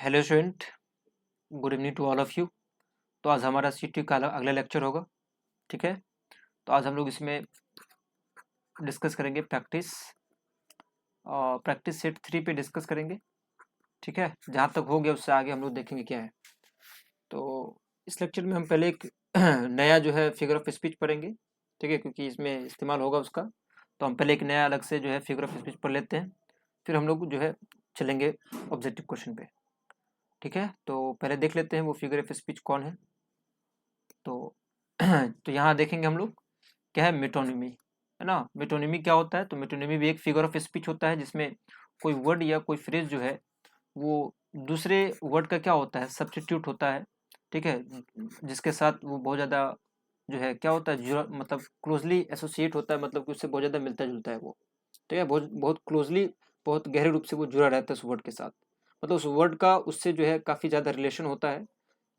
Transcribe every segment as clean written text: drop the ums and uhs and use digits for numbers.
Hello student, good evening to all of you. तो आज हमारा सीटी का अगला लेक्चर होगा। ठीक है, तो आज हम लोग इसमें डिस्कस करेंगे प्रैक्टिस सेट 3 पे डिस्कस करेंगे। ठीक है, जहाँ तक हो गया उससे आगे हम लोग देखेंगे क्या है। तो इस लेक्चर में हम पहले एक नया जो है फिगर ऑफ स्पीच पढ़ेंगे। ठीक है, क्योंकि इसमें इस्तेमाल होगा उसका। तो हम पहले एक नया अलग से जो है फिगर ऑफ स्पीच पढ़ लेते हैं, फिर हम लोग जो है चलेंगे ऑब्जेक्टिव क्वेश्चन पे। ठीक है, तो पहले देख लेते हैं वो फिगर ऑफ स्पीच कौन है। तो तो यहाँ देखेंगे हम लोग क्या है, मेटोनिमी है ना। मेटोनिमी क्या होता है? तो मेटोनिमी भी एक फिगर ऑफ स्पीच होता है जिसमें कोई वर्ड या कोई फ्रेज जो है वो दूसरे वर्ड का क्या होता है, सब्स्टिट्यूट होता है। ठीक है, जिसके साथ वो बहुत ज़्यादा जो है क्या होता है, जुड़ा मतलब क्लोजली एसोसिएट होता है, मतलब कि उससे बहुत ज़्यादा मिलता जुलता है वो। ठीक है, बहुत बहुत क्लोजली, बहुत गहरे रूप से वो जुड़ा रहता है उस वर्ड के साथ। मतलब उस वर्ड का उससे जो है काफ़ी ज़्यादा रिलेशन होता है।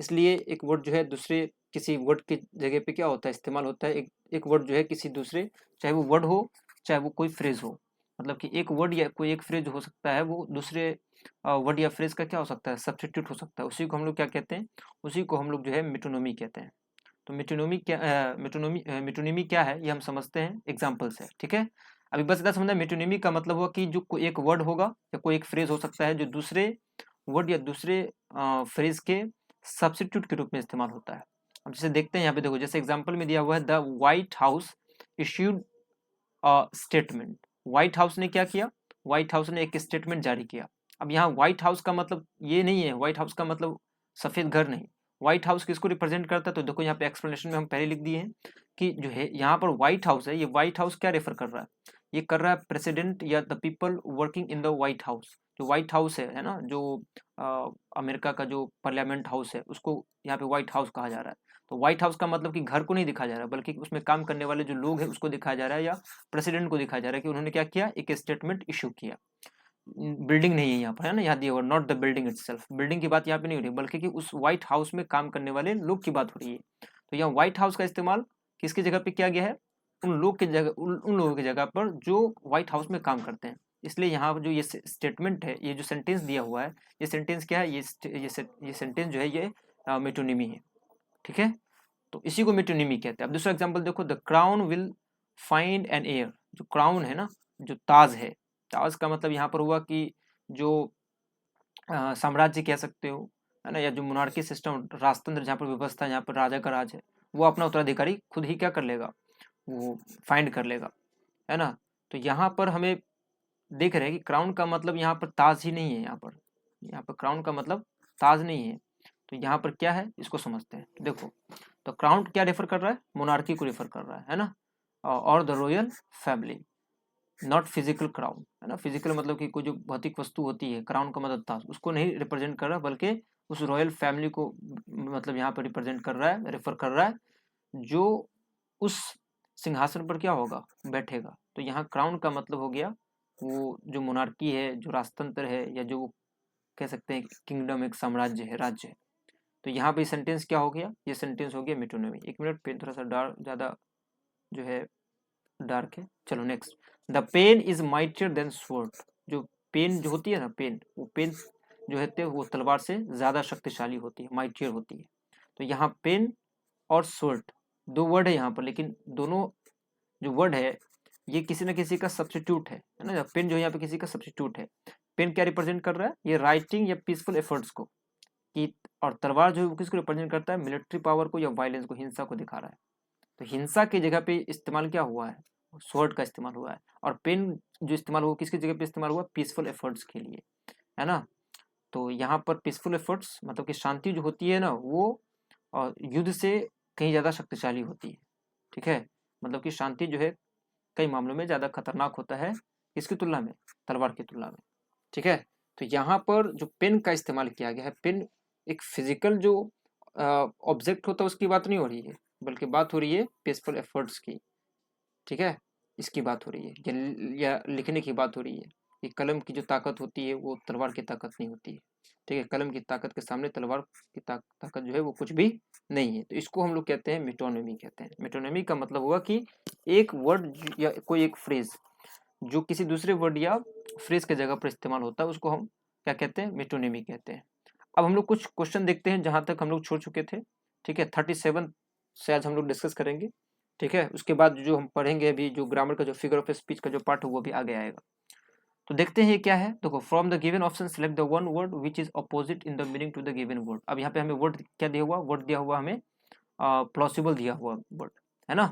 इसलिए एक वर्ड जो है दूसरे किसी वर्ड की जगह पे क्या होता है, इस्तेमाल होता है। एक वर्ड जो है किसी दूसरे, चाहे वो वर्ड हो चाहे वो कोई फ्रेज हो, मतलब कि एक वर्ड या कोई एक फ्रेज हो सकता है, वो दूसरे वर्ड या फ्रेज का क्या हो सकता है, सब्स्टिट्यूट हो सकता है। उसी को हम लोग क्या कहते हैं, उसी को हम लोग जो है मेटोनोमी कहते हैं। तो मेटोनिमी क्या है ये हम समझते हैं एग्जाम्पल से। ठीक है, अभी बस इतना समझना, मेटोनिमी का मतलब हुआ कि जो कोई एक वर्ड होगा या कोई एक फ्रेज हो सकता है जो दूसरे वर्ड या दूसरे फ्रेज के सब्स्टिट्यूट के रूप में इस्तेमाल होता है। अब जैसे देखते हैं यहाँ पे, देखो जैसे एग्जाम्पल में दिया हुआ है, the white house issued statement. White house ने क्या किया, व्हाइट हाउस ने एक स्टेटमेंट जारी किया। अब यहाँ व्हाइट हाउस का मतलब ये नहीं है, व्हाइट हाउस का मतलब सफेद घर नहीं। व्हाइट हाउस किसको रिप्रेजेंट करता है? तो देखो यहाँ पे एक्सप्लेनेशन में हम पहले लिख दिए हैं कि जो है यहाँ पर व्हाइट हाउस है, ये व्हाइट हाउस क्या रेफर कर रहा है, ये कर रहा है प्रेसिडेंट या the people working in the white house. जो व्हाइट हाउस है ना, जो अमेरिका का जो पार्लियामेंट हाउस है उसको यहाँ पे व्हाइट हाउस कहा जा रहा है। तो व्हाइट हाउस का मतलब कि घर को नहीं दिखाया जा रहा है, बल्कि उसमें काम करने वाले जो लोग हैं उसको दिखाया जा रहा है, या प्रेसिडेंट को दिखाया जा रहा है कि उन्होंने क्या किया, एक स्टेटमेंट इशू किया। बिल्डिंग नहीं है यहाँ पर, है ना, यहाँ दिया हुआ not the building itself, building की बात यहाँ पे नहीं हो रही, बल्कि कि उस व्हाइट हाउस में काम करने वाले लोग की बात हो रही है। तो यहाँ व्हाइट हाउस का इस्तेमाल किसकी जगह पे किया गया है, उन लोग की जगह, उन लोगों की जगह पर जो व्हाइट हाउस में काम करते हैं। इसलिए यहाँ जो ये स्टेटमेंट है, ये जो सेंटेंस दिया हुआ है, ये सेंटेंस क्या है, ये सेंटेंस जो है ये मेटोनिमी है। ठीक है, तो इसी को मेटोनिमी कहते हैं। अब दूसरा एग्जांपल देखो, the crown will find an heir. जो क्राउन है ना, जो ताज है, ताज का मतलब यहाँ पर हुआ कि जो साम्राज्य कह सकते हो, है ना, या जो मोनार्की सिस्टम, राजतंत्र, जहाँ पर व्यवस्था, जहाँ पर राजा का राज है, वो अपना उत्तराधिकारी खुद ही क्या कर लेगा, वो फाइंड कर लेगा, है ना। तो यहाँ पर हमें देख रहे हैं कि क्राउन का मतलब यहाँ पर ताज ही नहीं है। यहाँ पर क्राउन का मतलब ताज नहीं है। तो यहाँ पर क्या है इसको समझते हैं। देखो, तो क्राउन क्या रेफर कर रहा है, मोनार्की को रेफर कर रहा है ना, और the royal family, not physical crown, है ना। फिजिकल मतलब कि कोई जो भौतिक वस्तु होती है, क्राउन का मतलब ताज, उसको नहीं रिप्रेजेंट कर रहा, बल्कि उस रॉयल फैमिली को मतलब यहाँ पर रिप्रेजेंट कर रहा है, रेफर कर रहा है, जो उस सिंहासन पर क्या होगा, बैठेगा। तो यहाँ क्राउन का मतलब हो गया वो जो मोनार्की है, जो राजतंत्र है, या जो कह सकते हैं किंगडम, एक साम्राज्य है, राज्य है। तो यहाँ पे सेंटेंस क्या हो गया, ये सेंटेंस हो गया मेटोनिमी। एक मिनट, पेन थोड़ा सा डार्क, ज़्यादा जो है डार्क है। चलो next, the pen is mightier than sword. जो पेन जो होती है ना, पेन, वो पेन जो है वो तलवार से ज़्यादा शक्तिशाली होती है, माइटियर होती है। तो यहाँ पेन और स्वॉर्ड दो वर्ड है यहाँ पर, लेकिन दोनों जो वर्ड है ये किसी न किसी का सब्स्टिट्यूट है ना। पेन जो है यहाँ पे किसी का सब्स्टिट्यूट है। पेन क्या रिप्रेजेंट कर रहा है, ये राइटिंग या पीसफुल एफर्ट्स को, कि और तलवार जो है वो किसको रिप्रेजेंट करता है, मिलिट्री पावर को या वायलेंस को, हिंसा को दिखा रहा है। तो हिंसा की जगह पे इस्तेमाल क्या हुआ है, स्वॉर्ड का इस्तेमाल हुआ है। और पेन जो इस्तेमाल हुआ किसकी जगह पे इस्तेमाल हुआ, पीसफुल एफर्ट्स के लिए, है ना। तो यहाँ पर पीसफुल एफर्ट्स मतलब कि शांति जो होती है ना, वो युद्ध से कहीं ज़्यादा शक्तिशाली होती है। ठीक है, मतलब कि शांति जो है कई मामलों में ज़्यादा खतरनाक होता है, किसकी तुलना में, तलवार की तुलना में। ठीक है, तो यहाँ पर जो पेन का इस्तेमाल किया गया है, पेन एक फिजिकल जो ऑब्जेक्ट होता है उसकी बात नहीं हो रही है, बल्कि बात हो रही है पीसफुल एफर्ट्स की। ठीक है, इसकी बात हो रही है, या लिखने की बात हो रही है कि कलम की जो ताकत होती है वो तलवार की ताकत नहीं होती है। ठीक है, कलम की ताकत के सामने तलवार की ताकत जो है वो कुछ भी नहीं है। तो इसको हम लोग कहते हैं मेटोनिमी कहते हैं। मेटोनिमी का मतलब हुआ कि एक वर्ड या कोई एक फ्रेज जो किसी दूसरे वर्ड या फ्रेज के जगह पर इस्तेमाल होता है, उसको हम क्या कहते हैं, मेटोनिमी कहते हैं। अब हम लोग कुछ क्वेश्चन देखते हैं जहां तक हम लोग छोड़ चुके थे, ठीक है। 37 से आज हम लोग डिस्कस करेंगे, ठीक है। उसके बाद जो हम पढ़ेंगे अभी जो ग्रामर का जो फिगर ऑफ स्पीच का जो पार्ट है वो भी आगे आएगा। तो देखते हैं ये क्या है। देखो, from the given option select the one word which is opposite in the meaning to the given word. अब यहाँ पे हमें वर्ड क्या दिया हुआ, वर्ड दिया हुआ हमें प्लॉसिबल दिया हुआ वर्ड, है ना।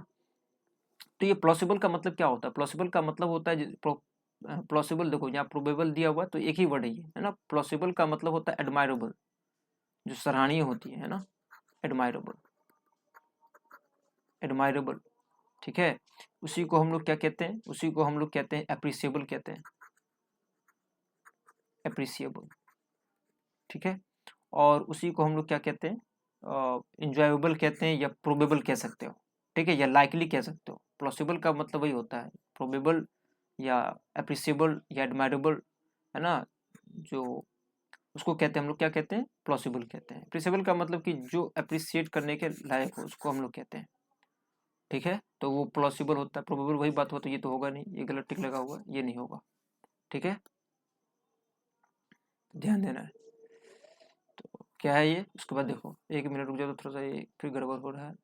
तो ये प्लॉसिबल का मतलब क्या होता है, प्लॉसिबल का मतलब होता है प्लॉसिबल, देखो यहाँ प्रोबेबल दिया हुआ है तो एक ही वर्ड है ये, है ना। प्लॉसिबल का मतलब होता है एडमायरेबल, जो सराहनीय होती है ना, एडमायरेबल, एडमायरेबल, ठीक है। उसी को हम लोग क्या कहते हैं, उसी को हम लोग कहते हैं एप्रिसिएबल कहते हैं, एप्रिसिएबल, ठीक है। और उसी को हम लोग क्या कहते हैं, इंजॉयबल कहते हैं, या प्रोबेबल कह सकते हो, ठीक है, या लाइकली कह सकते हो। प्लॉसिबल का मतलब वही होता है, प्रोबेबल या एप्रिसिएबल या एडमायरेबल, है ना, जो उसको कहते हैं हम लोग क्या कहते हैं, प्लॉसिबल कहते हैं। एप्रिसिएबल का मतलब कि जो अप्रिसिएट करने के लायक हो उसको हम लोग कहते हैं, ठीक है। तो वो प्लॉसिबल होता है, प्रोबेबल वही बात हो, तो ये तो होगा नहीं, ये गलत टिक लगा हुआ है, ये नहीं होगा, ठीक है, ध्यान देना है। तो क्या है ये, उसके बाद देखो, एक मिनट रुक जाओ, तो थोड़ा सा ये फिर गड़बड़ हो रहा है।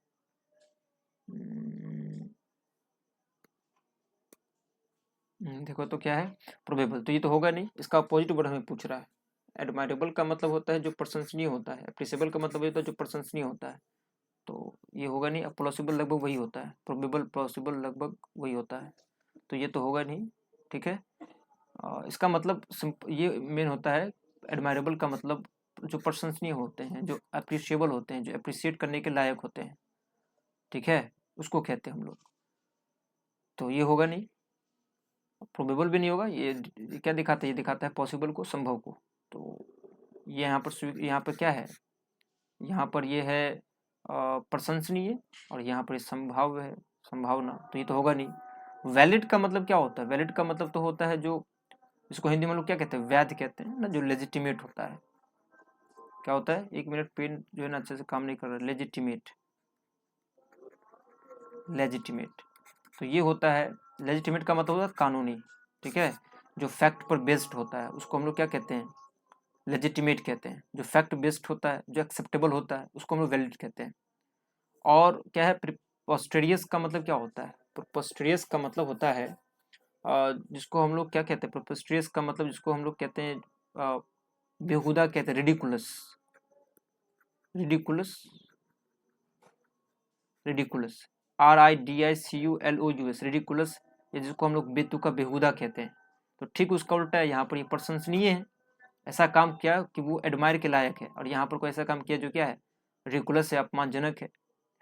देखो तो क्या है, प्रोबेबल, तो ये तो होगा नहीं, इसका अपोजिट वर्ड हमें पूछ रहा है। एडमायरेबल का मतलब होता है जो प्रशंसनीय होता है, अप्रिसिएबल का मतलब होता है जो प्रशंसनीय होता है, तो ये होगा नहीं। प्लॉसिबल लगभग वही होता है, प्रोबेबल प्लॉसिबल लगभग वही होता है, तो ये तो होगा नहीं, ठीक है। इसका मतलब ये मेन होता है, एडमायरेबल का मतलब जो प्रशंसनीय होते हैं, जो अप्रिशिएबल होते हैं, जो अप्रिशिएट करने के लायक होते हैं, ठीक है, उसको कहते हैं हम लोग। तो ये होगा नहीं, प्रोबेबल भी नहीं होगा, ये क्या दिखाता है, ये दिखाता है पॉसिबल को, संभव को। तो ये यहाँ पर क्या है, यहाँ पर ये है प्रशंसनीय, और यहाँ पर संभाव्य है, संभावना, तो ये तो होगा नहीं। वैलिड का मतलब क्या होता है, वैलिड का मतलब तो होता है जो, इसको हिंदी में लोग क्या कहते हैं, वैध कहते हैं ना, जो लेजिटिमेट होता है। क्या होता है, एक मिनट, पेन जो है ना अच्छे से काम नहीं कर रहा, लेजिटिमेट, लेजिटिमेट, तो ये होता है, लेजिटिमेट का मतलब होता है कानूनी, ठीक है, जो फैक्ट पर बेस्ड होता है उसको हम लोग क्या कहते हैं, लेजिटिमेट कहते हैं। जो फैक्ट बेस्ड होता है, जो एक्सेप्टेबल होता है, उसको हम लोग वैलिड कहते हैं। और क्या है, प्रिपोस्टेरियस का मतलब क्या होता है, प्रिपोस्टेरियस का मतलब होता है जिसको हम लोग क्या कहते हैं, प्रिपोस्टेरियस का मतलब जिसको हम लोग कहते हैं बेहुदा कहते हैं, ridiculous, ridiculous, ridiculous, RIDICULOUS, ridiculous, ये जिसको हम लोग बेतुका बेहुदा कहते हैं। तो ठीक उसका उल्टा है, यहाँ पर ये प्रशंसनीय है, ऐसा काम किया कि वो एडमायर के लायक है, और यहाँ पर कोई ऐसा काम किया जो क्या है, रिडिकुलस है, अपमानजनक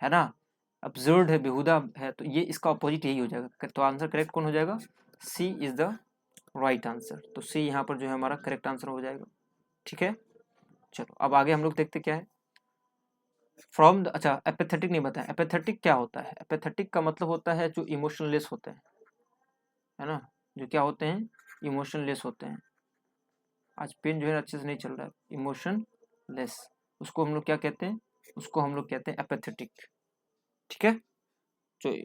है ना, अब्सर्ड है, बेहुदा है, तो ये इसका अपोजिट यही हो जाएगा। तो आंसर करेक्ट कौन हो जाएगा, सी इज द राइट आंसर। तो सी यहाँ पर जो है हमारा करेक्ट आंसर हो जाएगा, ठीक है। चलो अब आगे हम लोग देखते क्या है, फ्रॉम द, अच्छा एपेथेटिक नहीं बताया, एपेथेटिक क्या होता है, एपेथेटिक का मतलब होता है जो इमोशनलेस होते हैं, है ना, जो क्या होते हैं, इमोशनलेस होते हैं। आज पेन जो है अच्छे से नहीं चल रहा है, इमोशनलेस, उसको हम लोग क्या कहते हैं, उसको हम लोग कहते हैं एपेथेटिक, ठीक है। जो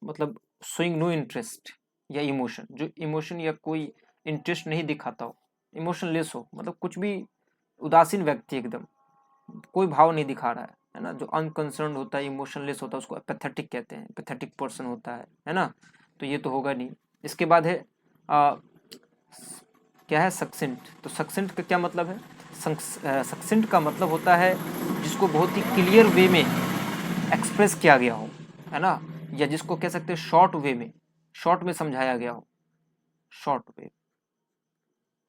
मतलब शोइंग नो इंटरेस्ट या इमोशन, जो इमोशन या कोई इंटरेस्ट नहीं दिखाता हो, इमोशनलेस हो, मतलब कुछ भी उदासीन व्यक्ति, एकदम कोई भाव नहीं दिखा रहा है ना, जो अनकंसर्न होता है, इमोशनलेस होता है, उसको एपेथेटिक कहते हैं, एपेथेटिक पर्सन होता है ना। तो ये तो होगा नहीं। इसके बाद है क्या है, सक्सेंट। तो सक्सेंट का क्या मतलब है, सक्सेंट का मतलब होता है जिसको बहुत ही क्लियर वे में एक्सप्रेस किया गया हो, है ना, या जिसको कह सकते हैं शॉर्ट वे में, शॉर्ट में समझाया गया हो, शॉर्ट वे,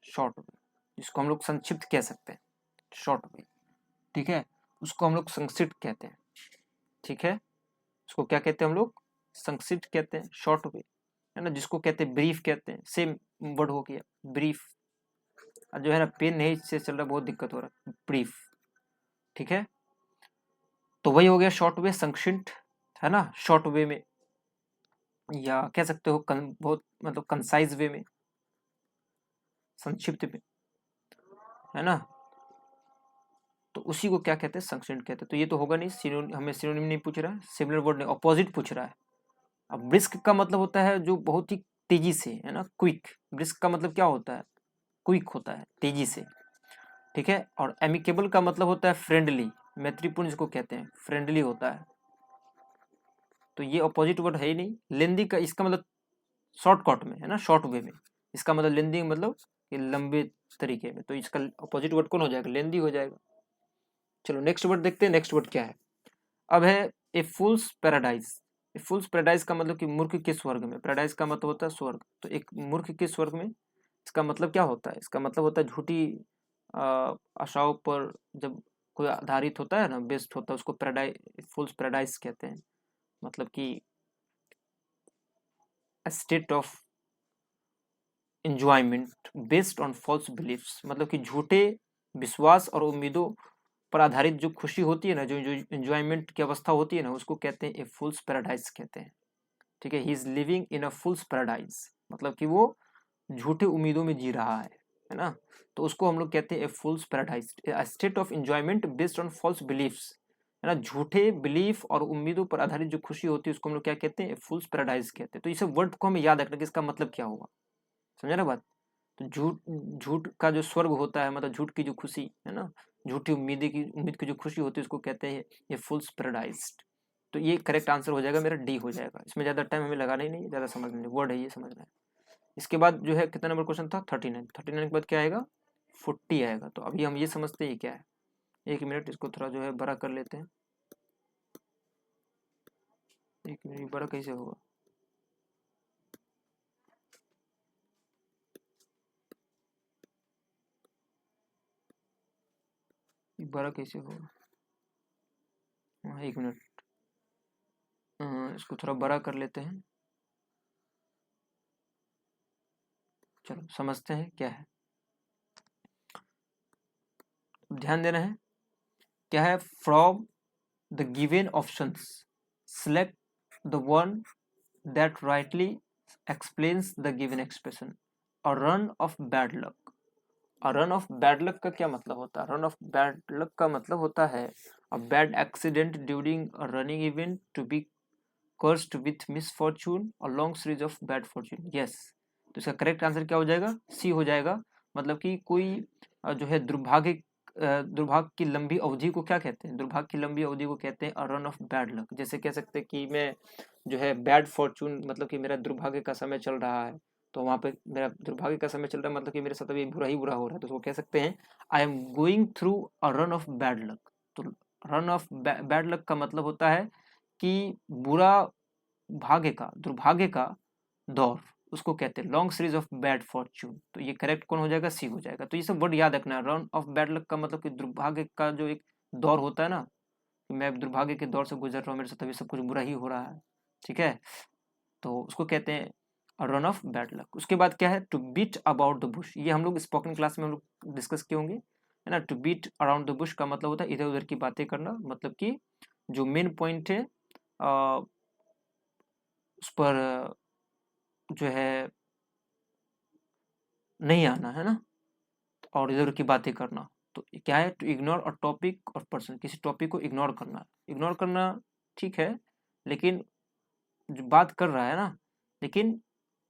शॉर्ट वे, जिसको हम लोग संक्षिप्त कह सकते हैं, शॉर्ट वे, ठीक है, उसको हम लोग संक्षिप्त कहते हैं, ठीक है। उसको क्या कहते हैं हम लोग, संक्षिप्त कहते हैं, शॉर्ट वे, है ना, जिसको कहते हैं ब्रीफ कहते हैं, सेम वर्ड हो गया ब्रीफ। जो है ना पेन नहीं से चल रहा, बहुत दिक्कत हो रहा है, ब्रीफ, ठीक है। तो वही हो गया शॉर्ट वे, संक्षिप्त, है ना, शॉर्ट वे में, या कह सकते हो बहुत मतलब कंसाइज वे में, संक्षिप्त में, है ना। तो उसी को क्या कहते हैं, संक्षिप्त कहते हैं। तो ये तो होगा नहीं, हमें सिनोनिम नहीं पूछ रहा है, सिमिलर वर्ड नहीं, अपोजिट पूछ रहा है। अब ब्रिस्क का मतलब होता है जो बहुत ही तेजी से, है ना, क्विक। ब्रिस्क का मतलब क्या होता है, क्विक होता है, तेजी से, ठीक है। और एमिकेबल का मतलब होता है फ्रेंडली, मैत्रीपूर्ण जिसको कहते हैं, फ्रेंडली होता है। तो ये अपोजिट वर्ड है ही नहीं। लेंदी का इसका मतलब शॉर्टकट में है ना, शॉर्ट वे में, इसका मतलब लेंदी मतलब कि लंबे तरीके में, तो इसका अपोजिट वर्ड कौन हो जाएगा, लेंदी हो जाएगा। चलो नेक्स्ट वर्ड देखते हैं, नेक्स्ट वर्ड क्या है। अब है ए फूल्स पैराडाइज। ए फूल्स पैराडाइज का मतलब कि मूर्ख के स्वर्ग में, पैराडाइज का मतलब होता है स्वर्ग, तो एक मूर्ख के स्वर्ग में, इसका मतलब क्या होता है, इसका मतलब होता है झूठी आशाओं पर जब कोई आधारित होता है ना, बेस्ड होता है, उसको पैराडाइज, फूल्स पैराडाइज कहते हैं। मतलब कि state of enjoyment based on false beliefs, मतलब कि झूठे विश्वास और उम्मीदों पर आधारित जो खुशी होती है ना, जो जो एंजॉयमेंट की अवस्था होती है ना, उसको कहते हैं ए फूल्स पैराडाइज कहते हैं। ठीक है, he is living in a fools paradise, मतलब कि वो झूठे उम्मीदों में जी रहा है ना। तो उसको हम लोग कहते हैं a fool's paradise, state of enjoyment based on false beliefs, है ना, झूठे बिलीफ और उम्मीदों पर आधारित जो खुशी होती है उसको हम लोग क्या कहते हैं, ए फूल्स पैराडाइज कहते हैं। तो इसे वर्ड को हमें याद रखना कि इसका मतलब क्या होगा, समझा ना बात। तो झूठ, झूठ का जो स्वर्ग होता है, मतलब झूठ की जो खुशी है ना, झूठी उम्मीद की जो खुशी होती है उसको कहते हैं ये फुल्स पैराडाइज्ड। तो ये करेक्ट आंसर हो जाएगा मेरा, डी हो जाएगा। इसमें ज़्यादा टाइम हमें लगाना ही नहीं, ज़्यादा समझना नहीं, वर्ड है ये समझना है। इसके बाद जो है कितना नंबर क्वेश्चन था, 39। 39 के बाद क्या आएगा, 40 आएगा। तो अभी हम ये समझते हैं क्या है। एक मिनट, इसको थोड़ा जो है बड़ा कर लेते हैं। एक मिनट, बड़ा कैसे होगा, बड़ा कैसे होगा, हाँ एक मिनट, इसको थोड़ा बड़ा कर लेते हैं। चलो समझते हैं क्या है, ध्यान देना है। क्या है, from the given options select the one that rightly explains the given expression. A run of bad luck. A run of bad luck का क्या मतलब होता है, रन ऑफ बैड लक का मतलब होता है a bad accident during a running event to be cursed with misfortune or long series of bad fortune। yes, तो इसका करेक्ट आंसर क्या हो जाएगा, सी हो जाएगा। मतलब कि कोई जो है दुर्भाग्य, दुर्भाग्य की लंबी अवधि को क्या कहते हैं, दुर्भाग्य की लंबी अवधि को कहते हैं रन ऑफ बैड लक। जैसे कह सकते हैं कि मैं जो है बैड फॉर्चून, मतलब कि मेरा दुर्भाग्य का समय चल रहा है, तो वहाँ पे मेरा दुर्भाग्य का समय चल रहा है, मतलब कि मेरे साथ अभी बुरा ही बुरा हो रहा है, तो उसको कह सकते हैं I am going through a run of bad luck. तो रन ऑफ बैड लक का मतलब होता है कि बुरा भाग्य का, दुर्भाग्य का दौर, उसको कहते हैं long series of bad Fortune. तो ये करेक्ट कौन हो जाएगा, सी हो जाएगा। तो ये सब वर्ड याद रखना है। रन ऑफ बैड लक का मतलब कि दुर्भाग्य का जो एक दौर होता है ना, कि मैं दुर्भाग्य के दौर से गुजर रहा हूँ, मेरे साथ अभी सब कुछ बुरा ही हो रहा है, ठीक है, तो उसको कहते हैं रन ऑफ बैड लक। उसके बाद क्या है, to beat about the bush. ये हम लोग स्पोकन क्लास में हम लोग डिस्कस किए होंगे, है ना। To beat around the bush का मतलब होता है इधर उधर की बातें करना, मतलब कि जो मेन पॉइंट है उस पर जो है नहीं आना, है ना, और इधर की बातें करना। तो क्या है, टू इग्नोर अ टॉपिक और पर्सन, किसी टॉपिक को इग्नोर करना। इग्नोर करना ठीक है, लेकिन जो बात कर रहा है ना, लेकिन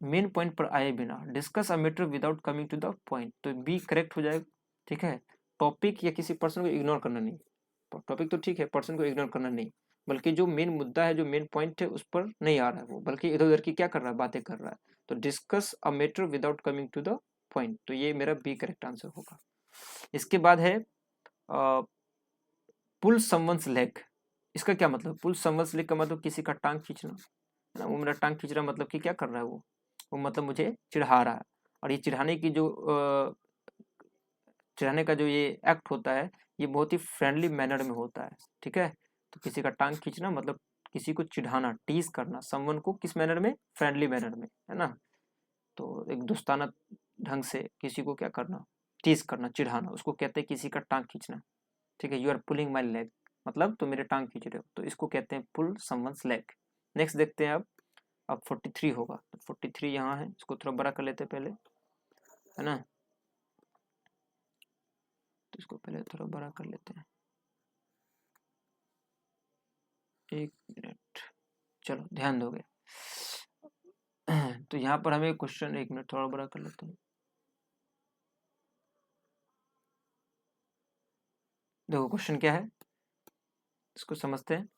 मेन पॉइंट पर आए बिना, discuss a matter without coming to the point, तो बी करेक्ट हो जाएगा, ठीक है। टॉपिक या किसी पर्सन को इग्नोर करना नहीं, टॉपिक तो ठीक है, पर्सन को इग्नोर करना नहीं, बल्कि जो मेन मुद्दा है, जो मेन पॉइंट है, उस पर नहीं आ रहा है वो, बल्कि इधर उधर की क्या कर रहा है, बातें कर रहा है। तो discuss a matter without coming to the point, तो ये मेरा बी करेक्ट आंसर होगा। इसके बाद है पुल समवंस लेग। इसका क्या मतलब, पुल समवंस लेग का मतलब किसी का टांग खींचना, है ना। वो मेरा टांग खींच रहा है, मतलब कि क्या कर रहा है वो मतलब मुझे चिढ़ा रहा है। और ये चिढ़ाने की जो चिढ़ाने का जो ये एक्ट होता है, ये बहुत ही फ्रेंडली मैनर में होता है, ठीक है। तो किसी का टांग खींचना मतलब किसी को चिढ़ाना, टीज करना, समवन को किस मैनर में, फ्रेंडली मैनर में, है ना। तो एक दोस्ताना ढंग से किसी को क्या करना, टीज करना, चिढ़ाना, उसको कहते हैं किसी का टांग खींचना, ठीक है। You are pulling my leg, मतलब तो मेरे टांग खींच रहे हो, तो इसको कहते हैं पुल समवंस लेग। नेक्स्ट देखते हैं अब 43 होगा, तो 43 यहाँ है, इसको थोड़ा बड़ा कर लेते हैं पहले, है ना। तो इसको पहले थोड़ा बड़ा कर लेते हैं, एक मिनट, चलो ध्यान दोगे। तो यहाँ पर हमें क्वेश्चन, एक मिनट थोड़ा बड़ा कर लेते हैं, देखो क्वेश्चन क्या है, इसको समझते हैं।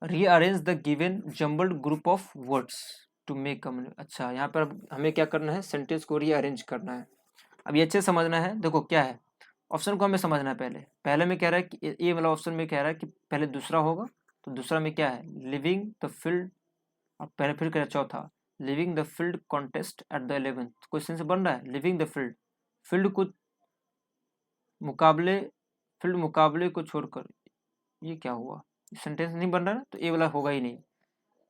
Rearrange the given jumbled group of words to make communicate. अच्छा, यहाँ पर अब हमें क्या करना है, सेंटेंस को रीअरेंज करना है। अब ये अच्छे से समझना है। देखो क्या है, ऑप्शन को हमें समझना है। पहले में कह रहा है कि ये वाला ऑप्शन में कह रहा है कि पहले दूसरा होगा, तो दूसरा में क्या है, लिविंग द फील्ड। और पहले फिर कह रहा है चौथा, living the field contest eight the 11th। Question से बन रहा है लिविंग द फील्ड, फील्ड को मुकाबले, फील्ड मुकाबले को छोड़कर। ये क्या हुआ, सेंटेंस नहीं बन रहा ना, तो ये वाला होगा ही नहीं।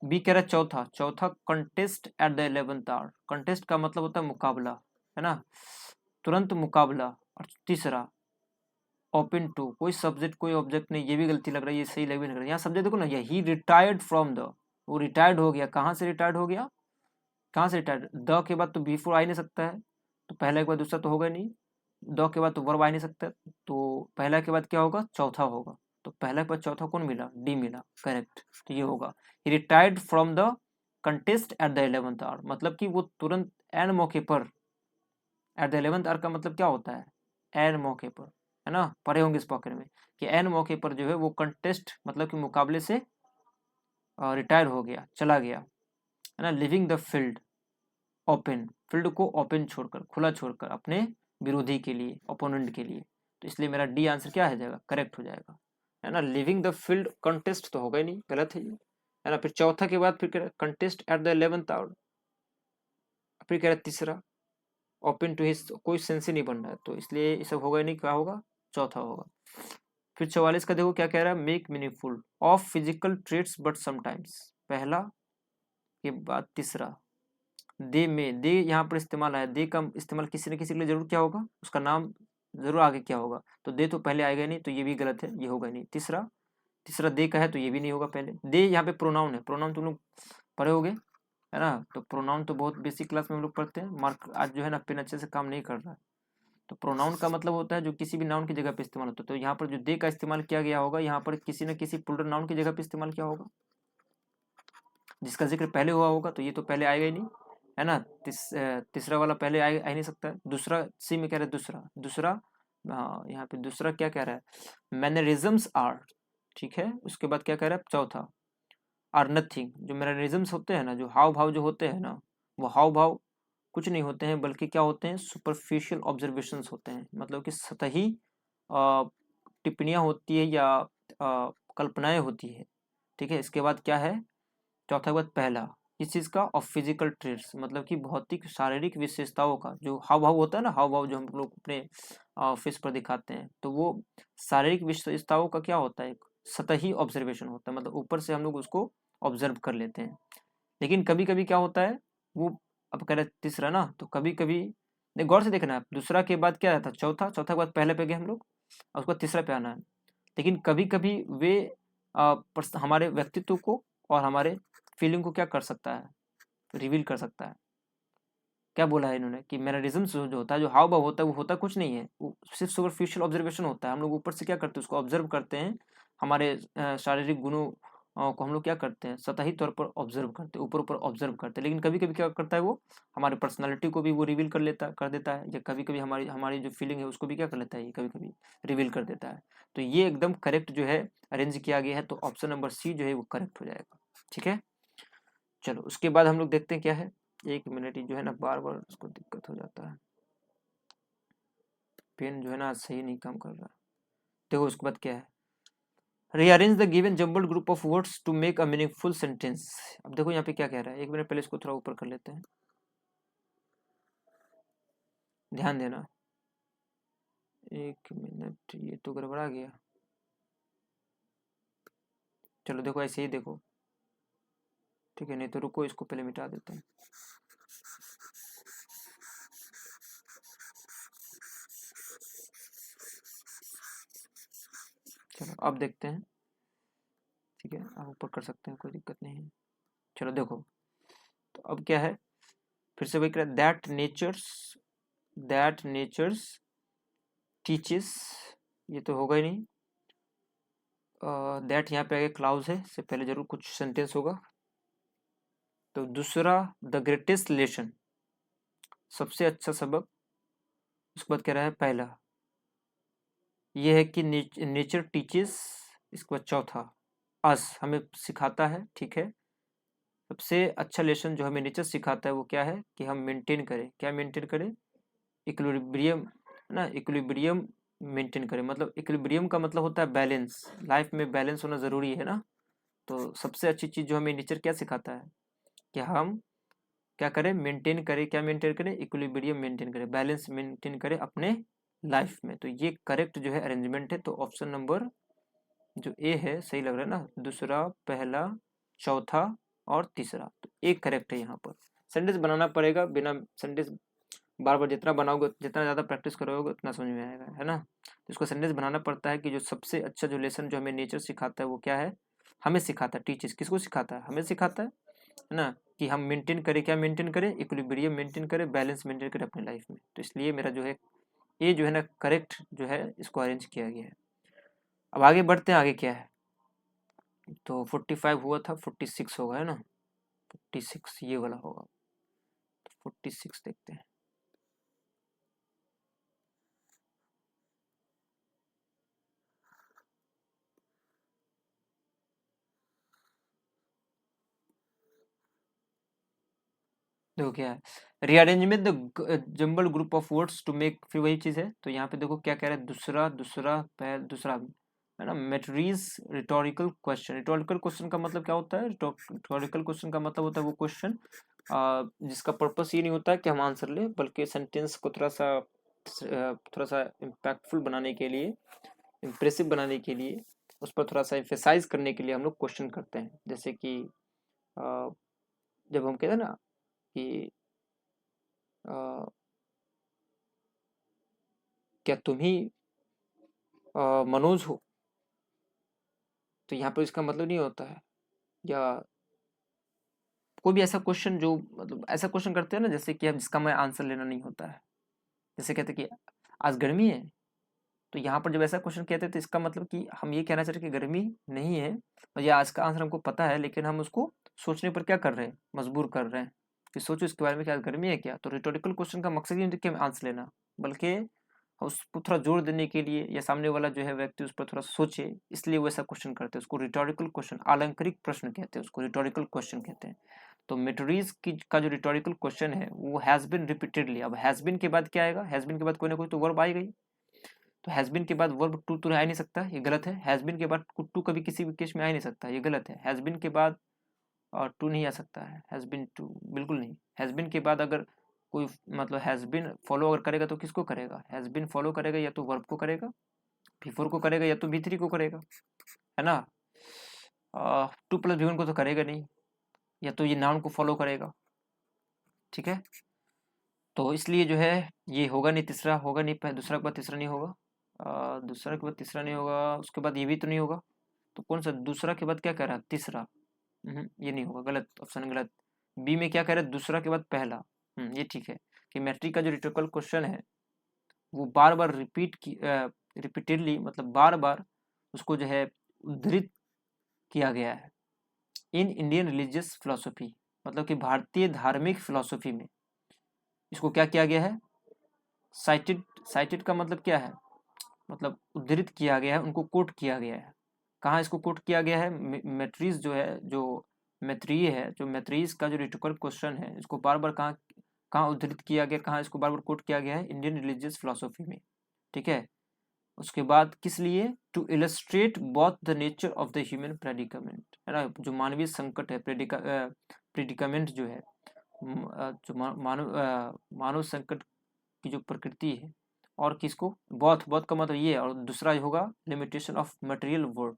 बी कह रहा है चौथा, चौथा contest at the 11th hour. Contest का मतलब होता है मुकाबला, है ना, तुरंत मुकाबला। और तीसरा ओपन टू, कोई सब्जेक्ट कोई ऑब्जेक्ट नहीं, ये भी गलती लग रही है, ये सही लग भी नहीं रहा है। यहाँ सब्जेक्ट देखो ना, ये ही रिटायर्ड फ्रॉम द, वो रिटायर्ड हो गया। कहाँ से रिटायर्ड हो गया, कहाँ से रिटायर्ड, द के बाद तो बिफोर आ ही नहीं सकता है, तो पहला के बाद दूसरा तो होगा नहीं, द के बाद तो वर्ब आ ही नहीं सकता, तो पहला के बाद क्या होगा, चौथा होगा। तो पहला के बाद चौथा कौन मिला, डी मिला, करेक्ट। तो ये होगा, he retired from the contest at the 11th hour, मतलब कि वो तुरंत एन मौके पर, एट द 11th आवर का मतलब क्या होता है, एन मौके पर, है ना, पढ़े होंगे इस पॉकेट में, कि एन मौके पर जो है वो कंटेस्ट मतलब कि मुकाबले से रिटायर हो गया, चला गया, है ना। Living the field open, field को ओपन छोड़कर, खुला छोड़कर अपने विरोधी के लिए, ओपोनेंट के लिए। तो इसलिए मेरा डी आंसर क्या है जाएगा, करेक्ट हो जाएगा, है ना। लिविंग द फील्ड कंटेस्ट तो होगा ही नहीं, गलत है ये, है ना। फिर चौथा के बाद फिर कह रहा है contest at the 11th our, फिर कह रहा है तीसरा ओपन टू हिज, कोई सेंस ही नहीं बन रहा है, तो इसलिए ये सब होगा ही नहीं, क्या होगा, चौथा होगा। फिर 44 का देखो क्या कह रहा है, make meaningful of physical traits but sometimes, पहला के बाद तीसरा। दे में, दे यहाँ पर इस्तेमाल आया, दे का इस्तेमाल किसी न किसी के लिए जरूर क्या होगा, उसका नाम जरूर आगे क्या होगा, तो दे तो पहले आएगा नहीं, तो ये भी गलत है, ये होगा नहीं। तीसरा, तीसरा दे का है तो ये भी नहीं होगा पहले। दे यहाँ पे प्रोनाउन है, प्रोनाउन तुम लोग पढ़े होगे, है ना। तो प्रोनाउन तो बहुत बेसिक क्लास में हम लोग पढ़ते हैं, मार्क आज जो है ना पेन अच्छे से काम नहीं कर रहा है। तो प्रोनाउन का मतलब होता है जो किसी भी नाउन की जगह पे इस्तेमाल होता है, तो यहाँ पर जो दे का इस्तेमाल किया गया होगा, यहाँ पर किसी न किसी प्लूरल नाउन की जगह पे इस्तेमाल किया होगा, जिसका जिक्र पहले हुआ होगा, तो ये तो पहले आएगा ही नहीं, है ना। तीसरा वाला पहले आ ही नहीं सकता है। दूसरा सी में कह रहा है दूसरा, दूसरा यहाँ पे दूसरा क्या कह रहा है, मैनरिज्म्स आर, ठीक है। उसके बाद क्या कह रहा है चौथा, आर नथिंग। जो मैनरिज्म्स होते हैं ना, जो हाव भाव जो होते हैं ना, वो हाव भाव कुछ नहीं होते हैं, बल्कि क्या होते हैं, सुपरफिशियल ऑब्जर्वेशंस होते हैं, मतलब कि सतही टिप्पणियां होती है या कल्पनाएं होती है, ठीक है। इसके बाद क्या है, चौथा के बाद पहला, किस चीज़ का, ऑफ फिजिकल ट्रेड्स, मतलब कि भौतिक शारीरिक विशेषताओं का, जो हाव भाव होता है ना, हाव भाव जो हम लोग अपने फेस पर दिखाते हैं, तो वो शारीरिक विशेषताओं का क्या होता है, एक सतही ऑब्जर्वेशन होता है, मतलब ऊपर से हम लोग उसको ऑब्जर्व कर लेते हैं। लेकिन कभी कभी क्या होता है वो, अब कह रहे तीसरा ना, तो कभी कभी गौर से देखना है, दूसरा के बाद क्या रहता है, चौथा, चौथा के बाद पहले पे गए हम लोग, और उसके बाद तीसरा पे आना है। लेकिन कभी कभी वे हमारे व्यक्तित्व को और हमारे फीलिंग को क्या कर सकता है, रिवील कर सकता है। क्या बोला है इन्होंने कि मैनरिज्म जो होता है, जो हाव भाव होता है, वो होता कुछ नहीं है, वो सिर्फ सुपरफिशियल ऑब्जर्वेशन होता है। हम लोग ऊपर से क्या करते हैं, उसको ऑब्जर्व करते हैं, हमारे शारीरिक गुणों को हम लोग क्या करते हैं, सतही तौर पर ऑब्जर्व करते हैं, ऊपर ऊपर ऑब्जर्व करते हैं। लेकिन कभी कभी क्या करता है वो, हमारे पर्सनालिटी को भी वो रिवील कर देता है, या कभी कभी हमारी हमारी जो फीलिंग है उसको भी क्या कर लेता है, ये कभी कभी रिवील कर देता है। तो ये एकदम करेक्ट जो है अरेंज किया गया है, तो ऑप्शन नंबर सी जो है वो करेक्ट हो जाएगा, ठीक है। चलो उसके बाद हम लोग देखते हैं क्या है, एक मिनट, ही जो है ना बार बार उसको दिक्कत हो जाता है, पेन जो है ना सही नहीं काम कर रहा। देखो उसके बाद क्या है, rearrange the given jumbled group of words to make a meaningful sentence. अब देखो यहाँ पे क्या कह रहा है, एक मिनट पहले इसको थोड़ा ऊपर कर लेते हैं, ध्यान देना। एक मिनट, ये तो गड़बड़ा गया। चलो देखो ऐसे ही देखो, ठीक है, नहीं तो रुको इसको पहले मिटा देते हैं। चलो अब देखते हैं, ठीक है, आप ऊपर कर सकते हैं, कोई दिक्कत नहीं है। चलो देखो, तो अब क्या है, फिर से वही कह रहा है, दैट नेचर्स टीचेस, ये तो होगा ही नहीं। दैट यहाँ पे आगे क्लाउज है, इससे पहले जरूर कुछ सेंटेंस होगा। तो दूसरा, द ग्रेटेस्ट लेसन, सबसे अच्छा सबक। उसके बाद कह रहा है पहला, ये है कि नेचर टीचेस, इसके बाद चौथा अस, हमें सिखाता है, ठीक है। सबसे अच्छा लेसन जो हमें नेचर सिखाता है वो क्या है कि हम मेंटेन करें, क्या मेंटेन करें, इक्विलिब्रियम, है ना, इक्विलिब्रियम मेंटेन करें। मतलब इक्विलिब्रियम का मतलब होता है बैलेंस, लाइफ में बैलेंस होना ज़रूरी है ना। तो सबसे अच्छी चीज़ जो हमें नेचर क्या सिखाता है कि हम क्या करें, मेंटेन करें, क्या मेंटेन करें, इक्विलिब्रियम मेंटेन करें, बैलेंस मेंटेन करें अपने लाइफ में। तो ये करेक्ट जो है अरेंजमेंट है। तो ऑप्शन नंबर जो ए है सही लग रहा है ना, दूसरा, पहला, चौथा और तीसरा, तो एक करेक्ट है यहाँ पर। सेंटेंस बनाना पड़ेगा, बिना सेंटेंस बार बार जितना बनाओगे, जितना ज़्यादा प्रैक्टिस करोगे उतना समझ में आएगा, है ना। तो इसको सेंटेंस बनाना पड़ता है कि जो सबसे अच्छा जो लेसन जो हमें नेचर सिखाता है वो क्या है, हमें सिखाता है, टीचर्स किसको सिखाता है, हमें सिखाता है ना, कि हम मेंटेन करें, क्या मेंटेन करें, इक्विलिब्रियम मेंटेन करें, बैलेंस मेंटेन करें अपनी लाइफ में। तो इसलिए मेरा जो है ये जो है ना करेक्ट जो है इसको अरेंज किया गया है। अब आगे बढ़ते हैं, आगे क्या है, तो 45 हुआ था, 46 होगा, है ना, 46 ये वाला होगा, तो 46 देखते हैं। देखो क्या है, rearrangement the jumble group of words to make, फिर वही चीज़ है। तो यहाँ पे देखो क्या कह रहा है, दूसरा, दूसरा, पहल, दूसरा, है ना, मेट्रीज रिटोरिकल क्वेश्चन। रिटोरिकल क्वेश्चन का मतलब क्या होता है, रिटोरिकल क्वेश्चन का मतलब होता है वो क्वेश्चन जिसका पर्पस ये नहीं होता है कि हम आंसर लें, बल्कि सेंटेंस को थोड़ा सा इम्पैक्टफुल बनाने के लिए, इम्प्रेसिव बनाने के लिए, उस पर थोड़ा सा एम्फेसाइज करने के लिए हम लोग क्वेश्चन करते हैं। जैसे कि अ, जब हम कहते हैं ना कि अ, क्या तुम ही मनोज हो, तो यहाँ पर इसका मतलब नहीं होता है, या कोई भी ऐसा क्वेश्चन जो मतलब ऐसा क्वेश्चन करते हैं ना जैसे कि अब जिसका मैं आंसर लेना नहीं होता है। जैसे कहते हैं कि आज गर्मी है, तो यहाँ पर जब ऐसा क्वेश्चन कहते हैं तो इसका मतलब कि हम ये कहना चाह रहे हैं कि गर्मी नहीं है, और ये आज का आंसर हमको पता है, लेकिन हम उसको सोचने पर क्या कर रहे हैं, मजबूर कर रहे हैं कि सोचो इसके बारे में, क्या आज गर्मी है क्या। तो रिटोरिकल क्वेश्चन का मकसद ये नहीं कि आंसर लेना, बल्कि उसको थोड़ा जोर देने के लिए, या सामने वाला जो है व्यक्ति उस पर थोड़ा सोचे, इसलिए वो ऐसा क्वेश्चन करते हैं। उसको रिटोरिकल क्वेश्चन, अलंकारिक प्रश्न कहते हैं, उसको रिटोरिकल क्वेश्चन कहते हैं। तो मेटोरीज की का जो रिटोरिकल क्वेश्चन है वो हैज बिन रिपीटेडली, अब हैज बिन के बाद क्या आएगा, हैज बिन के बाद कोई ना कोई तो वर्ब आएगा ही। तो हैज बिन के बाद वर्ब टू तो आ नहीं सकता, ये गलत है। हैज बिन के बाद टू कभी किसी भी केस में आ नहीं सकता, ये गलत है। हैज बिन के बाद और टू नहीं आ सकता है, हैज बिन टू बिल्कुल नहीं। हैज बिन के बाद अगर कोई मतलब हैज बिन फॉलो अगर करेगा तो किसको करेगा, हैज बिन फॉलो करेगा या तो वर्ब को करेगा, भी4 को करेगा, या तो भी3 को करेगा, है ना। टू प्लस भी1 को तो करेगा नहीं, या तो ये नाउन को फॉलो करेगा, ठीक है। तो इसलिए जो है ये होगा नहीं, तीसरा होगा नहीं, दूसरा के बाद तीसरा नहीं होगा, दूसरा के बाद तीसरा नहीं होगा, उसके बाद ये भी तो नहीं होगा। तो कौन सा दूसरा के बाद क्या कह रहा है, तीसरा, ये नहीं होगा, गलत, ऑप्शन गलत। बी में क्या कह रहा है, दूसरा के बाद पहला, ये ठीक है। कि मैट्रिक का जो रिटोरिकल क्वेश्चन है वो बार बार रिपीटेडली, मतलब बार बार उसको जो है उद्धृत किया गया है इन इंडियन रिलीजियस फिलोसफी, मतलब कि भारतीय धार्मिक फिलोसफी में इसको क्या किया गया है, साइटेड। साइटेड का मतलब क्या है, मतलब उद्धृत किया गया है, उनको कोट किया गया है। कहाँ इसको कोट किया गया है, मैट्रीज जो है, जो मैत्रीय है, जो मैत्रीज का जो रिटोरिकल क्वेश्चन है, इसको बार बार कहाँ कहाँ उद्धृत किया गया, कहाँ इसको बार बार कोट किया गया है, इंडियन रिलीजियस फिलोसफी में, ठीक है। उसके बाद किस लिए, to illustrate both the nature of the human predicament, है ना, जो मानवीय संकट है, प्रेडिकामेंट जो है, जो मानव संकट की जो प्रकृति है, और किसको, बोथ, बोथ का मतलब ये है, और दूसरा होगा लिमिटेशन ऑफ मटेरियल वर्ल्ड,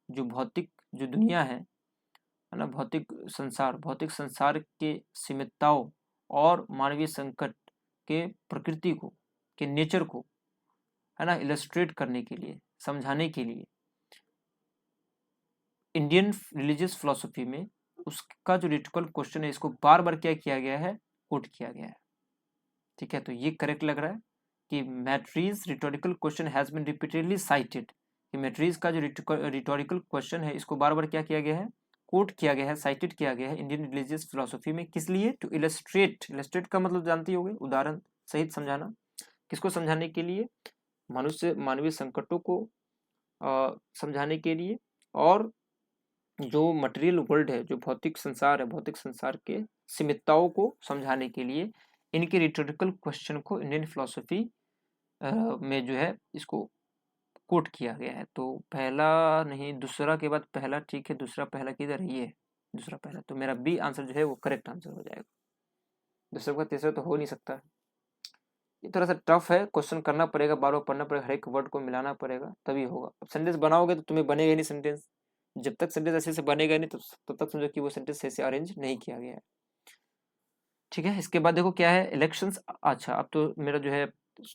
जो भौतिक जो दुनिया है ना, भौतिक संसार के सीमितताओं और मानवीय संकट के प्रकृति को, के नेचर को, है ना, इलस्ट्रेट करने के लिए, समझाने के लिए इंडियन रिलीजियस फिलोसफी में उसका जो रिटोरिकल क्वेश्चन है, इसको बार बार क्या किया गया है, कोट किया गया है, ठीक है। तो ये करेक्ट लग रहा है कि मैट्रीज rhetorical question has been repeatedly cited, कि मैट्रीज का जो रिटोरिकल क्वेश्चन है इसको बार बार क्या किया गया है, कोट किया गया है, साइटेड किया गया है इंडियन रिलीजियस फिलोसफी में, किस लिए, टू इलस्ट्रेट, इलस्ट्रेट का मतलब जानती होगी, उदाहरण सहित समझाना, किसको समझाने के लिए, मानवीय संकटों को समझाने के लिए, और जो मटेरियल वर्ल्ड है, जो भौतिक संसार है, भौतिक संसार के सीमितताओं को समझाने के लिए इनके रिटोरिकल क्वेश्चन को इंडियन फिलोसफी में जो है इसको कोट किया गया है। तो पहला नहीं, दूसरा के बाद पहला ठीक है, दूसरा पहला किधर है, ये है दूसरा पहला, तो मेरा बी आंसर जो है वो करेक्ट आंसर हो जाएगा। दूसरे का तीसरा तो हो नहीं सकता। ये थोड़ा सा टफ है, क्वेश्चन करना पड़ेगा, बार बार पढ़ना पड़ेगा, हर एक वर्ड को मिलाना पड़ेगा तभी होगा। अब सेंटेंस बनाओगे तो तुम्हें बनेगा नहीं सेंटेंस, जब तक सेंटेंस ऐसे से बनेगा नहीं तब तक समझो कि वो सेंटेंस ऐसे अरेंज नहीं किया गया है। ठीक है, इसके बाद देखो क्या है, इलेक्शंस। अच्छा, अब तो मेरा जो है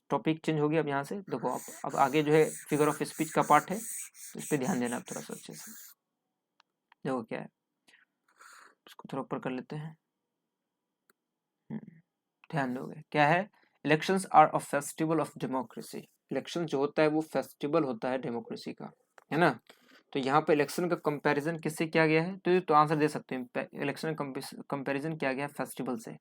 टॉपिक चेंज हो गया। अब यहाँ से देखो, अब आगे जो है फिगर ऑफ स्पीच का पार्ट है, तो इस पर ध्यान देना आप थोड़ा सा अच्छे से। देखो क्या है, इसको थोड़ा ऊपर कर लेते हैं। ध्यान दोगे क्या है, elections are a festival of democracy. Election जो होता है वो फेस्टिवल होता है डेमोक्रेसी का, है ना। तो यहाँ पे इलेक्शन का कंपैरिजन किससे किया गया है, तो आंसर दे सकते हैं, इलेक्शन का कंपैरिजन किया गया है फेस्टिवल से,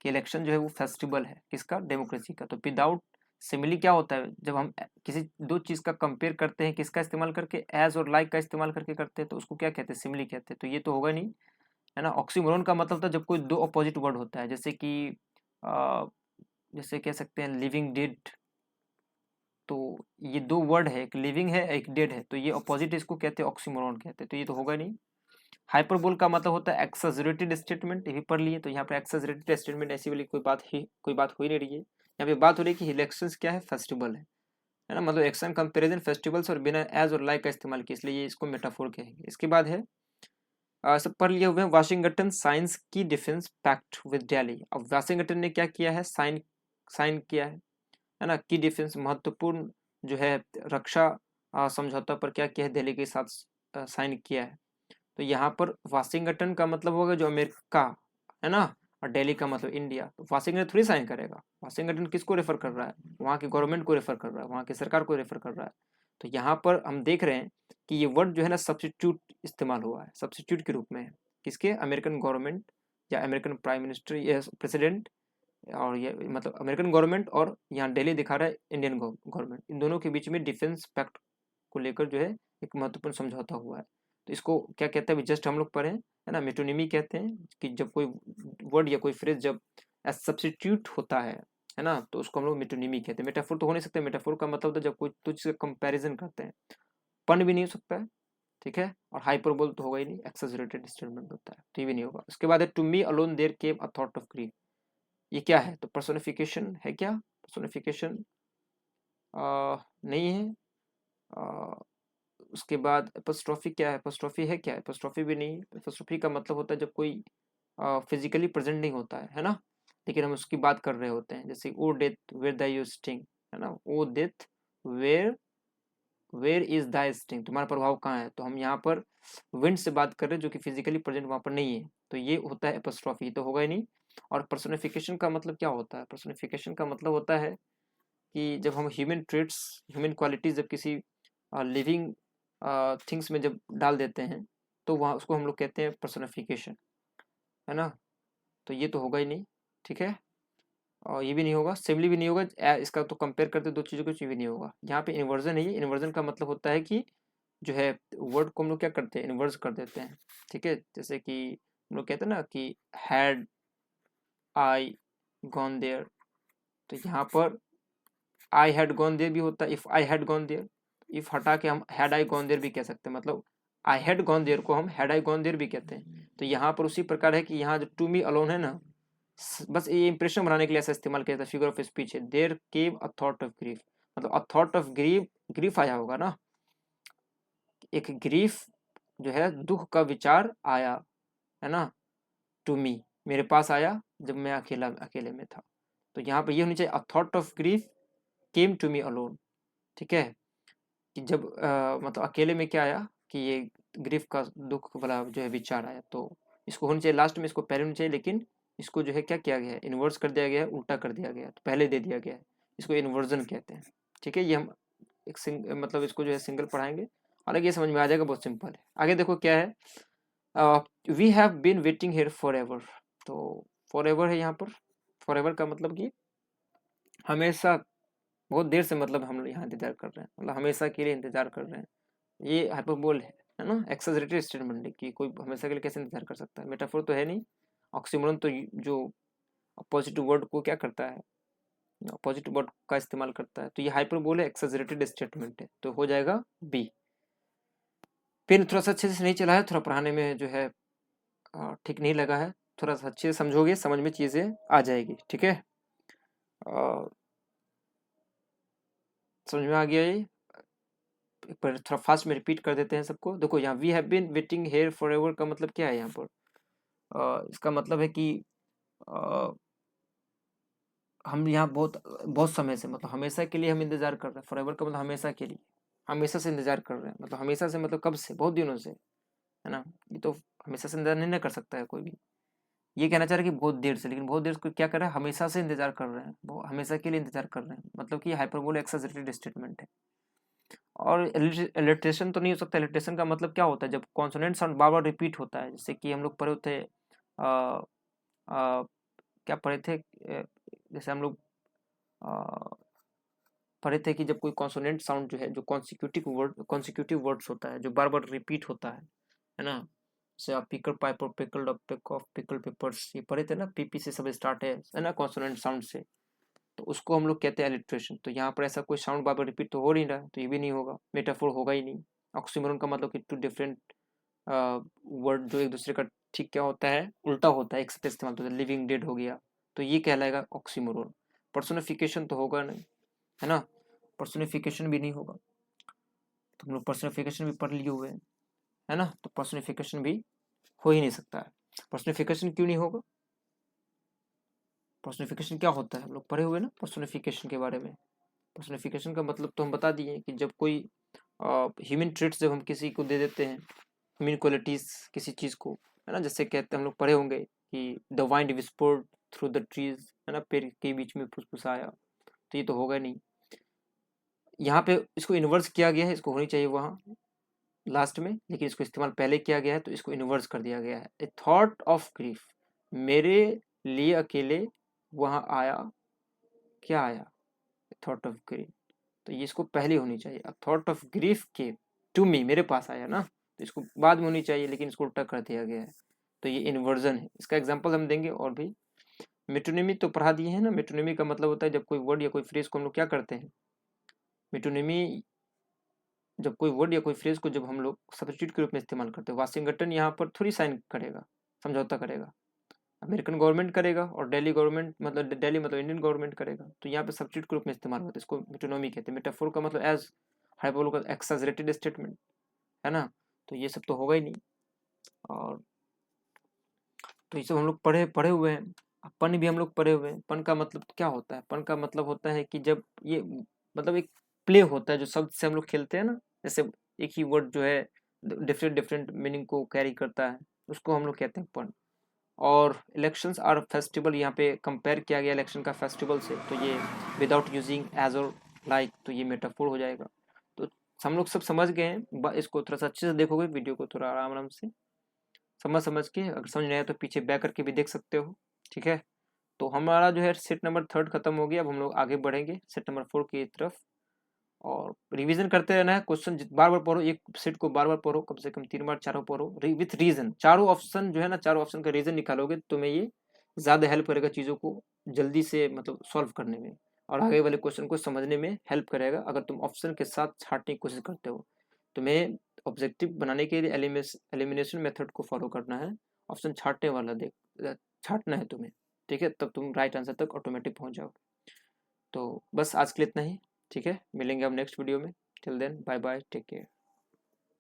कि इलेक्शन जो है वो फेस्टिवल है किसका, डेमोक्रेसी का। तो विदाउट सिमिली क्या होता है, जब हम किसी दो चीज का कंपेयर करते हैं, किसका इस्तेमाल करके, एज और लाइक का इस्तेमाल करके करते हैं, तो उसको क्या कहते हैं, सिमिली कहते हैं। तो ये तो होगा नहीं, है ना। ऑक्सीमोरन का मतलब था जब कोई दो अपोजिट वर्ड होता है, जैसे कि जैसे कह सकते हैं लिविंग डेड, तो ये दो वर्ड है, एक लिविंग है एक डेड है, तो ये अपोजिट, इसको कहते हैं ऑक्सीमोरन कहते हैं, तो ये तो होगा नहीं। हाइपरबोल का मतलब होता है एक्सेजरेटेड स्टेटमेंट, ये भी पढ़ लिए। तो यहाँ पे एक्सेजरेटेड स्टेटमेंट ऐसी वाली कोई बात हो ही नहीं रही है। यहाँ पे बात हो रही है कि इलेक्शंस क्या है, फेस्टिवल है ना, मतलब एक्शन कंपेरिजन फेस्टिवल्स और बिना एज और लाइक का इस्तेमाल किया, इसलिए ये इसको मेटाफोर कहेंगे। इसके बाद है सब पढ़ लिए हुए हैं, वाशिंगटन साइंस की डिफेंस पैक्ट विद दिल्ली। अब वाशिंगटन ने क्या किया है, साइन साइन किया है ना, की डिफेंस महत्वपूर्ण जो है रक्षा समझौता पर क्या किया है, दिल्ली के साथ साइन किया है। तो यहाँ पर वाशिंगटन का मतलब होगा जो अमेरिका, है ना, और दिल्ली का मतलब इंडिया। तो वाशिंगटन थोड़ी साइन करेगा, वाशिंगटन किसको रेफर कर रहा है, वहाँ की गवर्नमेंट को रेफर कर रहा है, वहाँ की सरकार को रेफर कर रहा है। तो यहाँ पर हम देख रहे हैं कि ये वर्ड जो है ना सब्स्टिट्यूट इस्तेमाल हुआ है, सब्स्टिट्यूट के रूप में, किसके, अमेरिकन गवर्नमेंट या अमेरिकन प्राइम मिनिस्टर या प्रेसिडेंट, और ये मतलब अमेरिकन गवर्नमेंट, और यहाँ दिल्ली दिखा रहा है इंडियन गवर्नमेंट, इन दोनों के बीच में डिफेंस पैक्ट को लेकर जो है एक महत्वपूर्ण समझौता हुआ है। तो इसको क्या कहते हैं, जस्ट हम लोग पढ़े, है ना, मेटोनिमी कहते हैं, कि जब कोई वर्ड या कोई फ्रेज जब सब्स्टिट्यूट होता है ना, तो उसको हम लोग मेटोनिमी कहते हैं। मेटाफोर तो हो नहीं सकता, मेटाफोर का मतलब होता है जब कोई तुझ से कंपेरिजन करते हैं, पन भी नहीं हो सकता है, ठीक है, और हाइपरबोल तो होगा ही नहीं, एक्सेजरेटेड स्टेटमेंट होता है, तो ये भी नहीं होगा। उसके बाद है to me alone there came a thought of grief. ये क्या है, तो पर्सोनिफिकेशन है क्या, पर्सोनिफिकेशन नहीं है। आ, उसके बाद एपोस्ट्रोफी क्या है, एपोस्ट्रोफी है क्या, एपोस्ट्रोफी भी नहीं। एपोस्ट्रोफी का मतलब होता है जब कोई फिजिकली प्रेजेंट नहीं होता है ना, लेकिन हम उसकी बात कर रहे होते हैं, जैसे O death where the you sting, है ना, O death where where is the sting, तुम्हारा प्रभाव कहाँ है। तो हम यहाँ पर विंड से बात कर रहे हैं जो कि फिजिकली प्रेजेंट वहां पर नहीं है, तो ये होता है एपोस्ट्रोफी, तो होगा ही नहीं। और पर्सोनिफिकेशन का मतलब क्या होता है, पर्सोनिफिकेशन का मतलब होता है कि जब हम ह्यूमन ट्रेट्स, ह्यूमन क्वालिटीज जब किसी लिविंग थिंग्स में जब डाल देते हैं, तो वहाँ उसको हम लोग कहते हैं पर्सोनिफिकेशन, है ना। तो ये तो होगा ही नहीं, ठीक है, और ये भी नहीं होगा, सिमिली भी नहीं होगा। इसका तो कंपेयर करते दो चीज़ों को, ये भी नहीं होगा। यहाँ पे इन्वर्जन है, ये इन्वर्जन का मतलब होता है कि जो है वर्ड को हम लोग क्या करते हैं, इन्वर्स कर देते हैं, ठीक है। जैसे कि हम लोग कहते हैं ना कि हैड आई गॉन देयर, तो यहाँ पर आई हैड गॉन देयर भी होता है, if I had gone there, if हटा के हम हैड आई गॉन देयर भी कह सकते हैं, मतलब आई हैड गॉन देयर को हम हैड आई गॉन देयर भी कहते हैं। तो यहाँ पर उसी प्रकार है कि यहाँ जो टू मी अलोन है ना, बस ये इंप्रेशन बनाने के लिए ऐसा इस्तेमाल किया था, फिगर ऑफ स्पीच है, there came a thought of grief, मतलब a thought of grief, grief आया होगा ना, एक ग्रीफ जो है दुख का विचार आया, है ना, टू मी, मेरे पास आया जब मैं अकेले में था। तो यहाँ पर ये होनी चाहिए, a thought of grief came to me alone, ठीक है, कि जब मतलब अकेले में क्या आया, कि ये ग्रीफ का दुख वाला जो है विचार आया। तो इसको होनी चाहिए लास्ट में, इसको पहले होनी चाहिए, लेकिन इसको जो है क्या किया गया है, इन्वर्स कर दिया गया है, उल्टा कर दिया गया है, तो पहले दे दिया गया है, इसको इन्वर्जन कहते हैं, ठीक है। ये हम एक मतलब इसको जो है सिंगल पढ़ाएंगे, हालांकि ये समझ में आ जाएगा, बहुत सिंपल है। आगे देखो क्या है, we have been waiting here forever, तो फॉर एवर है यहाँ पर, फॉर एवर का मतलब कि हमेशा बहुत देर से मतलब हम लोग यहाँ इंतजार कर रहे हैं, मतलब हमेशा के लिए इंतजार कर रहे हैं, ये हाइपरबोल है ना, एक्सेजरेटेड स्टेटमेंट है कि कोई हमेशा के लिए कैसे इंतजार कर सकता है, मेटाफोर तो है नहीं। ऑक्सीमोरन तो जो पॉजिटिव वर्ड को क्या करता है, पॉजिटिव वर्ड का इस्तेमाल करता है, तो ये हाइपरबोल है, एक्सेजरेटेड स्टेटमेंट है, तो हो जाएगा बी। पेन थोड़ा सा अच्छे से नहीं चला है, थोड़ा पढ़ाने में जो है ठीक नहीं लगा है, थोड़ा सा अच्छे से समझोगे, समझ में चीज़ें आ जाएगी, ठीक है। समझ में आ गया ये, एक बार थोड़ा फास्ट में रिपीट कर देते हैं सबको। देखो यहाँ we have been waiting here forever का मतलब क्या है यहाँ पर, इसका मतलब है कि हम यहाँ बहुत बहुत समय से, मतलब हमेशा के लिए हम इंतजार कर रहे हैं, फॉर एवर का मतलब हमेशा के लिए, हमेशा से इंतजार कर रहे हैं, मतलब हमेशा से मतलब कब से, बहुत दिनों से, है ना। ये तो हमेशा से इंतजार नहीं ना कर सकता है कोई भी, ये कहना चाह रहे हैं कि बहुत देर से, लेकिन बहुत देर से क्या कर रहा है, हमेशा से इंतजार कर रहे हैं, हमेशा के लिए इंतजार कर रहे हैं, मतलब कि हाइपरबोल एक्सेजरेटेड स्टेटमेंट है। और इलिट्रेशन तो नहीं हो सकता, इलिट्रेशन का मतलब क्या होता है, जब कॉन्सोनेंट साउंड बार बार रिपीट होता है, जैसे कि हम लोग पढ़े थे क्या पढ़े थे, जैसे हम लोग पढ़े थे कि जब कोई कॉन्सोनेंट साउंड जो है, जो कॉन्सिक्यूटिव वर्ड्स होता है, जो बार बार रिपीट होता है ना, जैसे आप pickle Piper, pickle dog, pick off, pickle peppers, ये पढ़े थे ना, पीपी से सब स्टार्ट है ना, कॉन्सोनेंट साउंड से, तो उसको हम लोग कहते हैं एलिट्रेशन। तो यहाँ पर ऐसा कोई साउंड बार बार रिपीट तो हो नहीं रहा, तो ये भी नहीं होगा, मेटाफोर होगा ही नहीं। ऑक्सीमोरन का मतलब कि टू डिफरेंट वर्ड जो एक दूसरे का ठीक क्या होता है, उल्टा होता है, एक साथ इस्तेमाल होता है, लिविंग डेड हो गया, तो ये कहलाएगा ऑक्सीमोरन। पर्सोनिफिकेशन तो होगा नहीं, है ना, पर्सोनिफिकेशन भी नहीं होगा, तो हम लोग पर्सोनिफिकेशन भी पढ़ लिए हुए हैं, है ना, तो पर्सोनिफिकेशन भी हो ही नहीं सकता है। पर्सोनिफिकेशन क्यों नहीं होगा, पर्सोनिफिकेशन क्या होता है, हम लोग पढ़े हुए ना पर्सोनिफिकेशन के बारे में। पर्सोनिफिकेशन का मतलब तो हम बता दिए कि जब कोई ह्यूमन ट्रेट्स जब हम किसी को दे देते हैं, ह्यूमन क्वालिटीज किसी चीज़ को, है ना, जैसे कहते हैं हम लोग पढ़े होंगे कि the wind whispered through the trees, है ना, पेड़ के बीच में फुसफुसाया, तो ये तो होगा नहीं। यहाँ पे इसको इन्वर्स किया गया है, इसको होनी चाहिए वहाँ लास्ट में, लेकिन इसको इस्तेमाल पहले किया गया है, तो इसको इन्वर्स कर दिया गया है। ए थॉट ऑफ ग्रीफ, मेरे लिए अकेले वहाँ आया, क्या आया, थॉट ऑफ ग्रीफ, तो ये इसको पहले होनी चाहिए। अब थॉट ऑफ ग्रीफ के टू मी, मेरे पास आया ना, तो इसको बाद में होनी चाहिए, लेकिन इसको उल्टा कर दिया गया है, तो ये इन्वर्जन है। इसका एग्जांपल हम देंगे और भी। मेटोनिमी तो पढ़ा दिए हैं ना, मेटोनिमी का मतलब होता है जब कोई वर्ड या कोई फ्रेज को हम लोग क्या करते हैं, मेटोनिमी जब कोई वर्ड या कोई फ्रेज को जब हम लोग सब्स्टिट्यूट के रूप में इस्तेमाल करते हैं। वाशिंगटन यहाँ पर थोड़ी साइन करेगा, समझौता करेगा, अमेरिकन गवर्नमेंट करेगा, और दिल्ली गवर्नमेंट मतलब दिल्ली मतलब इंडियन गवर्नमेंट करेगा, तो यहाँ पे सब्स्टिट्यूट के रूप में इस्तेमाल होता है, इसको मेटोनोमी कहते हैं। मेटाफोर का मतलब एज हाइपरबोल का एक्सेजरेटेड स्टेटमेंट, है ना, तो ये सब तो होगा ही नहीं। और तो ये सब हम लोग पढ़े पढ़े हुए हैं। पन भी हम लोग पढ़े हुए हैं। पन का मतलब क्या होता है, पन का मतलब होता है कि जब ये मतलब एक प्ले होता है, जो शब्द से हम लोग खेलते हैं ना, जैसे एक ही वर्ड जो है डिफरेंट डिफरेंट मीनिंग को कैरी करता है, उसको हम लोग कहते हैं पन। और इलेक्शंस आर फेस्टिवल, यहाँ पे कंपेयर किया गया इलेक्शन का फेस्टिवल से, तो ये विदाउट यूजिंग एज और लाइक, तो ये मेटाफोर हो जाएगा। तो हम लोग सब समझ गए हैं, इसको थोड़ा सा अच्छे से देखोगे वीडियो को, थोड़ा आराम आराम से समझ समझ के, अगर समझ नहीं आया तो पीछे बैक करके भी देख सकते हो, ठीक है। तो हमारा जो है सेट नंबर 3 खत्म हो गया, अब हम लोग आगे बढ़ेंगे सेट नंबर 4 की तरफ। और रिवीजन करते रहना है, क्वेश्चन बार बार पढ़ो, एक सेट को बार बार पढ़ो, कम से कम 3 बार 4 पढ़ो विथ रीजन, चारों ऑप्शन जो है ना, चारों ऑप्शन का रीजन निकालोगे तो तुम्हें ये ज़्यादा हेल्प करेगा चीज़ों को जल्दी से मतलब सॉल्व करने में, और आगे वाले क्वेश्चन को समझने में हेल्प करेगा। अगर तुम ऑप्शन के साथ छांटने की कोशिश करते हो, तुम्हें ऑब्जेक्टिव बनाने के लिए एलिमिनेशन मेथड को फॉलो करना है, ऑप्शन छांटने वाला देख छांटना है तुम्हें, ठीक है, तब तुम राइट आंसर तक ऑटोमेटिक पहुंच जाओ। तो बस आज के लिए इतना ही, ठीक है, मिलेंगे अब नेक्स्ट वीडियो में। Till then bye bye, take care.